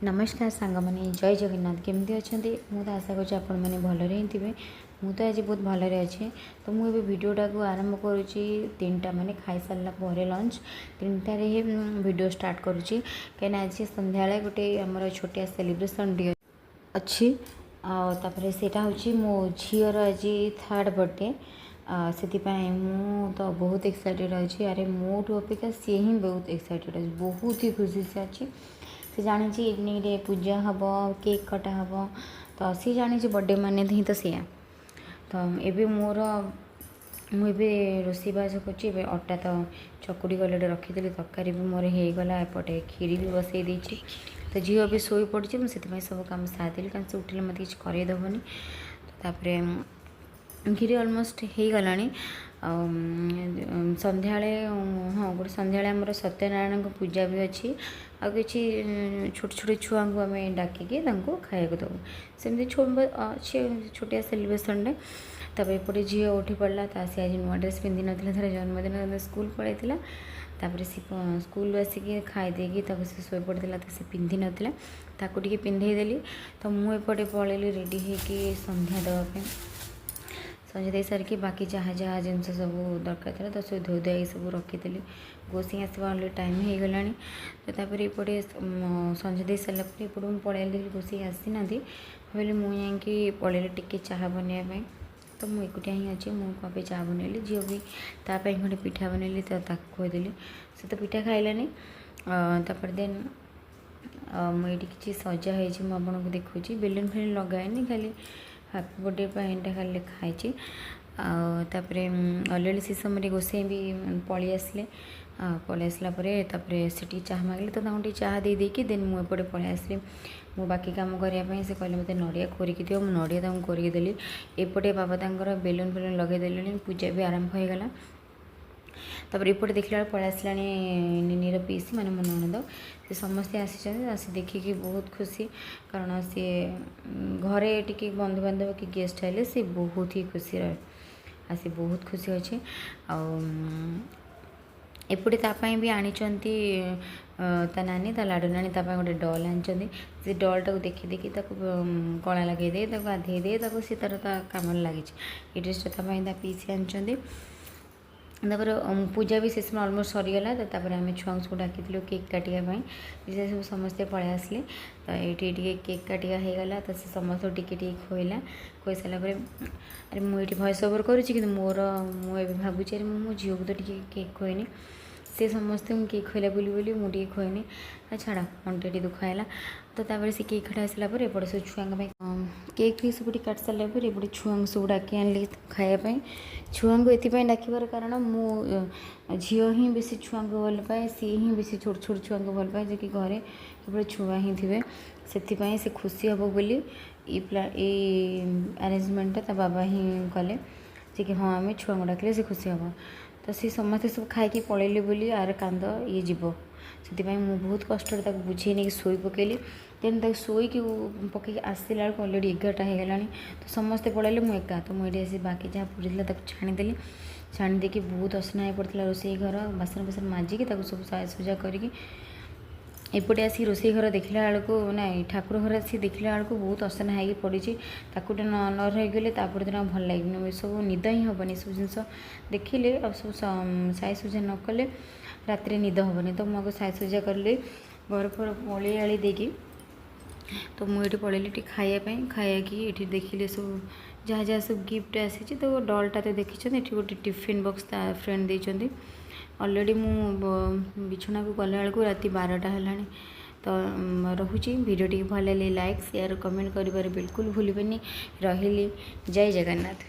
नमस्कार सांग मैंने जय जगन्नाथ केमती अच्छा मुझे आशा करुँच आपण मैंने भलरे ही थे। मु तो आज बहुत भलरे अच्छे। तो मुझे भिडटा को आरंभ करुँची 3टा माने खाई सारा पर लंच 3टार ही भिड स्टार्ट करुँची कहीं आज संध्या गोटे आमर छोटिया सेलिब्रेसन टी अच्छी आपर से मो झीर आज 3rd बर्थडे से मु तो बहुत एक्साइटेड अच्छी। अरे मोठू अपेक्षा सी ही बहुत एक्साइटेड अच्छी, बहुत ही खुशी से अच्छी। से जानी इवनिंग रे पूजा हम केक कटा हम तो सी जानी बर्थडे माने ही तो सी तो ये मोर मुझे रोषेबास कर अटा तो चकुड़ी गले रखी तरकारी भी मोर होगला एपटे खीरी भी बसई देती। तो झील भी शोई पड़ी मुझे सब कम सारी कारण से उठे मत किसी करदेवनी। तो खीरी अलमोस्ट हो गला संध्या हाँ गोटे संध्या आमर सत्यनारायण पूजा भी अच्छी आ कि छोट छोट छुआ को आम डाकिकी खाया दबू सेमती छोटिया सेलिब्रेसन। तब एपटे झी उठी पड़ा तो सी आज नुआ ड्रेस पिंधि ना तार जन्मदिन स्कूल पलैला तापर सी स्कूल आसिक खाईदेकी से शो पड़ा तो सी पिंधि नाला ताकू टे पिंधेदेली। तो मुझे पलैली रेडी होगी संध्या देवाई संध्या दे सारिकी बाकी जहाँ जहाँ जिन सब दरकार था तो सब धोई धुआ सब रखीदी गोसी आसवा अलरेडी टाइम हो गला। तो तापर एपटे संध्या दे सारापर एपट मुझे पलैली गोसी आसी ना भाई मुझे पलैली टिके चाह बनवाई। तो मुझे एकुटिया ही अच्छी मुझे चाह बनैली झील भी तापाई खंडे पिठा बनैली तो कहदेली से तो पिठा खाइलानी। तापर देन मुझे किसी सजा होती को देखुची बेलून फेलून लगाएनी खाली हैप्पी बर्थडे खाली खाई। अलरेडी से समय गोसाई भी पलि आसिले आसला से चाह मांगले तो चाह दे देकी देन मुझे पलि आसली मो बाकी कम करने से कहले मत नड़िया कोरिकी दियो मु नड़िया करदेली। एपटे बाबा तर बेलून फेलून लगे पूजा भी आरंभ हो गला। तापर एपटे देखला पलि आसला निनीर पीसी माने मो ननद से समस्ते आसी देखिकी बहुत खुशी कारण सी घरे टी बंधुबांधव कि गेस्ट आए सी बहुत ही खुशी आसी बहुत खुशी अच्छे। एपटे तापाई भी आनी ता नानी ता लाडू नानी गोटे डल आनी से डलटा को देखी देखी कला लगे दे गाधे दे सी तार कम लगी ये ड्रेसटा ता पीसी आनी। तापर पूजा भी शेष में अलमोस्ट सरीगला। तो आम छुआ सब डाक केक काटापी सब समस्ते पलि आसले तो ये केक काटिया हो गला। तो से समस्त टी खोला खोई सारापर अरे मुझे भॉइस ओवर करुँची मोर मुझे भावुँ अरे मो झील को तो केक खोईनी से समस्त केक खोला बोली मुझे खोईनी छाड़ा अंटे दुखाला। तो तापर से केक कटा सारापर एपटे सब छुआ केक फी सब काट सारापर एपटे छुआ सब डाक आनी खायापी। छुआ को ये डाकबार कारण मो झील ही बेसी छुआ को भल पाए सी ही बेसी छोट छोट छुआ को भल पाए जो कि घरे केवल छुआ ही थे से खुशी हम बोली अरेंजमेंटा बाबा ही कले कि हाँ आम छुआ को डाकिले से खुशी हम। तो सी समस्ते सब खाई पलैली बोली आर कांद ये जीव से बहुत कष्ट बुझे नहीं शोई पकईली देन शोक पकई आसला अलरेडी 11टा हो गला। तो समस्ते पलैले मुझे एका तो मुझे आसी बाकी जहाँ पूरी छाणीदेली छाणी देकी बहुत असना हो पड़ता रोषे घर बासन बासन माजिकी सब साजसजा करके एपटे आसी रोषे घर देखला बेलू ना ठाकुर घर आसी देखला बेलू बहुत असना हो पड़ी ताकूटे न रहीगले दिन भल लगे सब निद ही हेनी सब जिन देखिले आ सब साई सुजा न कले रात निद हेनी। तो मुझे साई सुजा कले घर पर पलि आली देकी तो मुझे पलैली खायापी खाया कि ये देखिले सब जहाँ जहाँ सब गिफ्ट आसी। तो डलटा तो देखी ये गोटे टिफिन बॉक्स फ्रेंड देते अलरेडी मु बिछना को गला बेलू राति 12टा है। तो रहुची वीडियो टी भल लाइक शेयर कमेंट कर बिल्कुल भूलबेनि। रही जय जगन्नाथ।